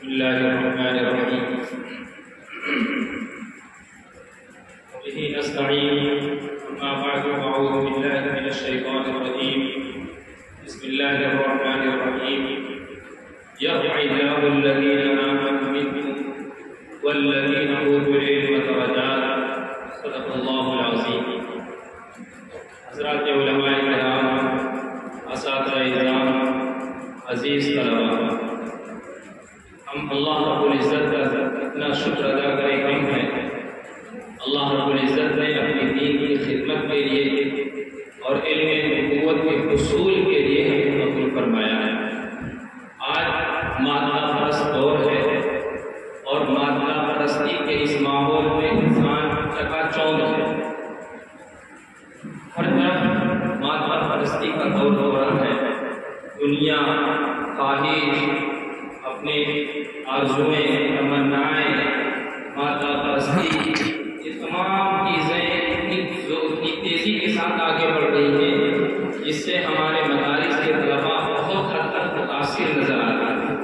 بسم الله الرحمن الرحيم وبه نستعين أما بعد أعوذ بالله من الشيطان الرجيم بسم الله الرحمن الرحيم يرفع الله الذين آمنوا منكم والذين أوتوا العلم درجات صدق الله العظيم. حضرات علماء کرام، اساتذہ اکرام، عزیز طلباء، ہم اللہ رب العزت کا اتنا شکر ادا کریں کم ہے. اللہ رب العزت نے اپنی دین کی خدمت کے لیے اور علم نبوت کے حصول کے لیے ہمیں قبول فرمایا ہے. آج مادہ پرست دور ہے اور مادہ پرستی کے اس ماحول میں انسان چکا چوند ہے. ہر طرف مادہ پرستی کا دور ہو رہا ہے. دنیا، خواہش، اپنے آرزوئیں، تمنائیں، مادہ پرستی، یہ تمام چیزیں اتنی تیزی کے ساتھ آگے بڑھ رہی ہیں جس سے ہمارے مدارس کے طلباء بہت حد تک متاثر نظر آتے ہیں.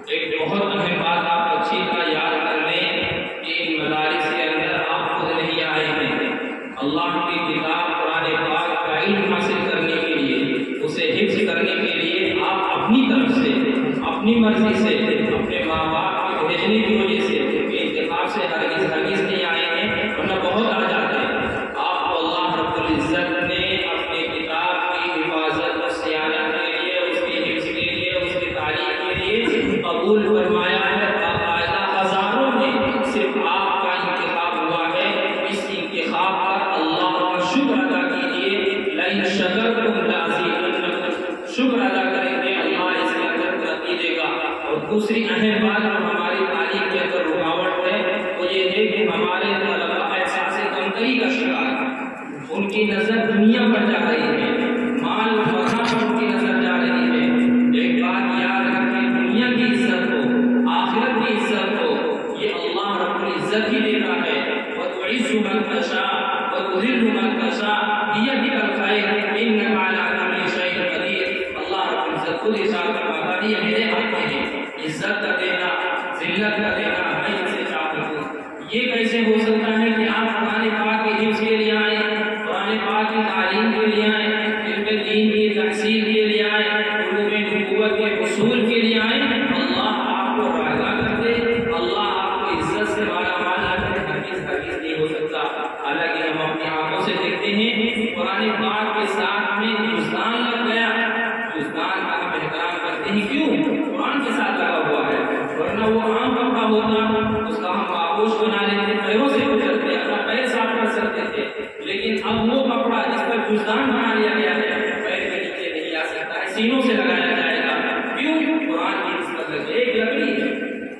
ایک بہت اہم بات آپ اچھی طرح یاد کر لیں کہ ان مدارس کے اندر آپ خود نہیں آئے ہیں. اللہ کی کتاب قرآن پاک کا علم حاصل کرنے کے لیے، اسے حفظ کرنے کے لیے آپ اپنی طرف سے، اپنی مرضی سے، اپنے ماں باپ کے بھیجنے کی وجہ سے، انتخاب سے ہرگز نہیں آئے ہیں، ورنہ بہت آ جاتے ہیں. آپ کو اللہ رب العزت نے اپنی کتاب کی حفاظت اور صیانت کے لیے، اس کے حفظ کے لیے، اس کی تعلیم کے لیے قبول فرمایا ہے. باقاعدہ ہزاروں میں صرف آپ کا انتخاب ہوا ہے. اس انتخاب پر اللہ کا شکر ادا کیجیے. لئن شکرتم لأزیدنکم، شکر ادا کریں گے اللہ اس کے اندر ترقی دے گا. اور دوسری اہم بات جو ہماری تعلیم کے اندر رکاوٹ ہے وہ یہ ہے کہ ہمارے طلباء احساس کمتری کا شکار ہیں. ان کی نظر دنیا پر جا رہی ہے، مال و متا پر ان کی نظر جا رہی ہے. ایک بات یاد رکھیں، دنیا کی عزت ہو، آخرت کی عزت ہو، یہ اللہ رب العزت ہی دیتا ہے. وَتُعِزُّ مَن تَشَاءُ وَتُذِلُّ مَن تَشَاءُ بِيَدِكَ الْخَيْرُ إِنَّكَ عَلَىٰ كُلِّ شَيْءٍ قَدِيرٌ. اللہ رب العزت خود ارشاد فرماتا ہے یہ میرے ہاتھ میں ہے. عزت کا دینا، ذلت کا دینا میں اسے چاہتا ہوں. یہ کیسے ہو سکتا ہے کہ آپ قرآن پاک کے حفظ کے لیے آئیں، قرآن پاک کی تعلیم کے لیے آئیں، علم دین کی تحصیل کے لیے آئیں، علوم نبوت کے حصول کے لیے آئیں؟ اللہ آپ کو راضی کر دے، اللہ آپ کو عزت سے مالا مال کر دے، ہرگز نہیں ہو سکتا. حالانکہ ہم اپنی آنکھوں سے دیکھتے ہیں قرآن پاک کے ساتھ میں جزدان لگ گیا. جزدان کا ہم احترام کرتے ہیں، کیوں؟ قرآن کے ساتھ لگا ہوا ہے. ورنہ وہ عام کپڑا ہوتا اس کا ہم آغوش بنا لیتے، پیروں سے گزرتے، اپنا پیر صاف کر سکتے تھے. لیکن اب وہ کپڑا جس پر جزدان بنا لیا گیا ہے پیر کے نیچے نہیں آ سکتا ہے، سینوں سے لگایا جائے گا. کیوں؟ قرآن کی نسبت لگے. ایک لکڑی،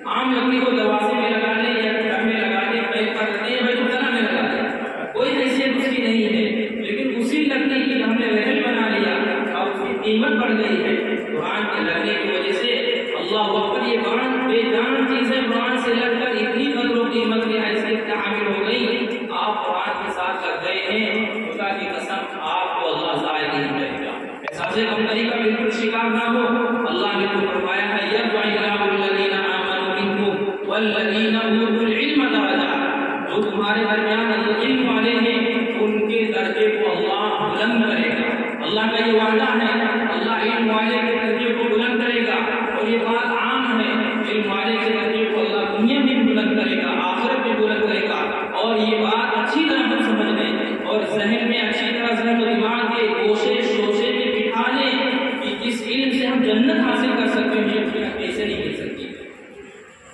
عام لکڑی کو دروازے میں لگا لیں یا گھر میں لگا لیں، پیر پر رکھتے ہیں، بیت الخلا میں لگا لیں، کوئی حیثیت اس کی نہیں ہے. لیکن اسی لکڑی کی ہم نے محل بنا لیا اور اس کی قیمت بڑھ گئی ہے. قرآن کے لگنے کی وجہ سے اللہ اکبر، یہ بے جان چیزیں قرآن سے لگ کر اتنی قدر و قیمت کی حیثیت کا حامل ہو گئی. آپ قرآن کے ساتھ لگ گئے ہیں، خدا کی قسم آپ کو اللہ ضائع نہیں کرے گا. احساس کمتری کا بالکل شکار نہ ہو. اللہ نے تو فرمایا ہے یرفع اللہ الذین آمنوا منکم والذین اوتوا العلم درجات. جو تمہارے درمیان علم والے ہیں ان کے درجے کو اللہ بلند کرے گا. اللہ کا یہ وعدہ ہے، اللہ علم والے کے درجے کو بلند کرے گا. اور یہ بات عام ہے، علم والے کے درجے کو اللہ دنیا میں بلند کرے گا، آخرت میں بلند کرے گا. اور یہ بات اچھی طرح ہم سمجھ لیں اور ذہن میں اچھی طرح ذہن و دماغ کے گوشے شوشے میں بٹھا لیں کہ جس علم سے ہم جنت حاصل کر سکتے ہیں یہ دنیا کیسے نہیں مل سکتی.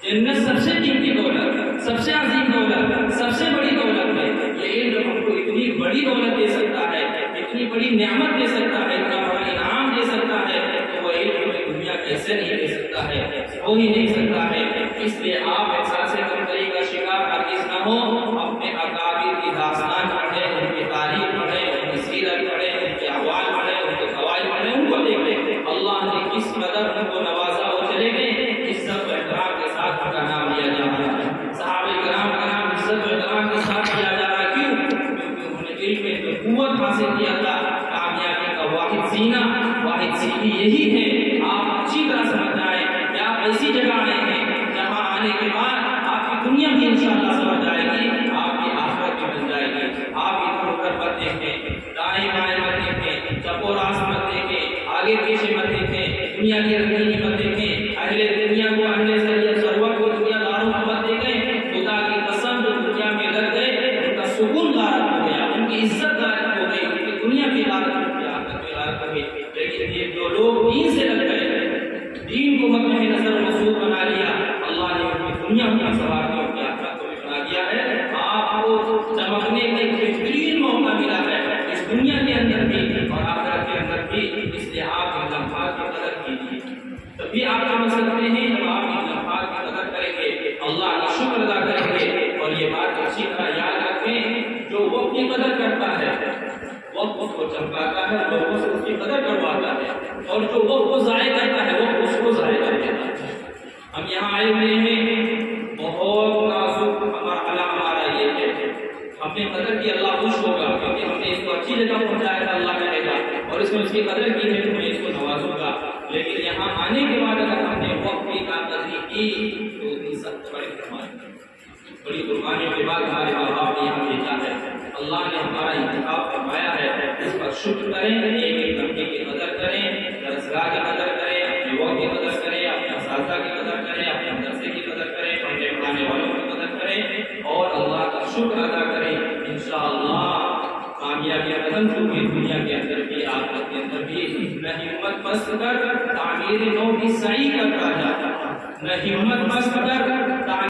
جنت سب سے قیمتی دولت، سب سے عظیم دولت، سب سے بڑی دولت ہے. یہ علم ہم کو اتنی بڑی دولت دے سکتا ہے، اتنی بڑی نعمت دے سکتا ہے، اتنا بڑا انعام دے سکتا ہے. تو وہ علم ہمیں دنیا کیسے نہیں دے سکتا ہے، ہو ہی نہیں سکتا ہے. اس لیے آپ احساس کمتری کا شکار ہرگز نہ ہو. اپنے اکابر کی داستان پڑھیں، ان کی تاریخ پڑھیں، ان کی سیرت پڑھیں، ان کے احوال پڑھیں، ان کے فوائد پڑھیں، ان کو دیکھیں اللہ نے کس قدر ان کو نوازا. وہ چلے گئے عزت و احترام کے ساتھ ان کا نام لیا جا رہا ہے. صحابہ کرام کا نام عزت و احترام کے ساتھ لیا جا رہا ہے. کیوں؟ کیونکہ انہوں نے علم میں قوت حاصل کیا تھا. کامیابی کا واحد زینہ، واحد سیڑھی یہی ہے. آپ اچھی طرح سمجھ جائیں کہ آپ ایسی جگہ آئے ہیں آنے کے بعد آپ کی دنیا بھی انشاءاللہ سمجھ جائے گی، آپ کی آخرت بھی بن جائے گی۔ آپ ادھر ادھر مت دیکھیں، دائیں بائیں مت دیکھیں، چپ و راست مت دیکھیں، آگے پیچھے مت دیکھیں، دنیا کی رنگینی مت دیکھیں، اہل دنیا کو، اہل ثروت کو، دنیا داروں کو مت دیکھیں۔ خدا کی قسم جو دنیا میں لگ گئے ان کا سکون غائب ہو گیا، ان کی عزت غائب ہو گئی، ان کی دنیا بھی غائب ہو گئی، آخرت بھی غائب ہو گئی۔ لیکن یہ جو لوگ دین سے لگ گئے، دین کو مد نظر مقصود بنا لیا، اللہ نے ان کی دنیا کو سوار کیا، ان کی آخرت کو بھی بنا دیا ہے۔ آپ کو چمکنے کا ایک بہترین موقع ملا ہے اس دنیا کے اندر بھی اور آخرت کے اندر بھی، اس لیے آپ ان لمحات کی قدر کیجیے۔ تبھی آپ سمجھ سکتے ہیں جب آپ ان لمحات کی قدر کریں گے، اللہ کا شکر ادا کریں گے۔ اور یہ بات اچھی طرح یاد رکھیں، جو وقت کی قدر کرتا ہے وقت اس کو چمکاتا ہے، وقت اس کی قدر کرواتا ہے، اور جو وقت کو ضائع کرتا ہے وقت اس کو ضائع کر دیتا ہے۔ ہم یہاں آئے ہوئے ہیں، بہت نازک ہمارا یہ ہے، ہم نے قدر کی، اللہ خوش ہوگا کیونکہ ہم نے اس کو اچھی جگہ پہنچایا ہے، اللہ کہے گا، اور اس میں اس کی قدر کی ہے تو میں اس کو نوازوں گا۔ لیکن یہاں آنے کے بعد اگر ہم نے وقت کی قدر کی تو ان سب بڑی بڑی قربانیوں کے بعد ہمارے ماں باپ نے یہاں بھیجا ہے، اللہ نے ہمارا انتخاب فرمایا ہے، اس پر شکر کریں، ایک ایک لمحے کی قدر کریں، درسگاہ کی قدر کریں، اپنے وقت کی قدر کریں، اپنے اساتذہ کی قدر کریں، اپنے مدرسے کی قدر کریں، پڑھنے پڑھانے والوں کی قدر کریں اور اللہ کا شکر ادا کریں۔ انشاءاللہ کامیابی قدم ہوگی دنیا کے اندر بھی، آخرت کے اندر بھی۔ نہ ہمت پست کر تعمیر نو کی سعی کرتا جاتا، نہ ہمت پست کر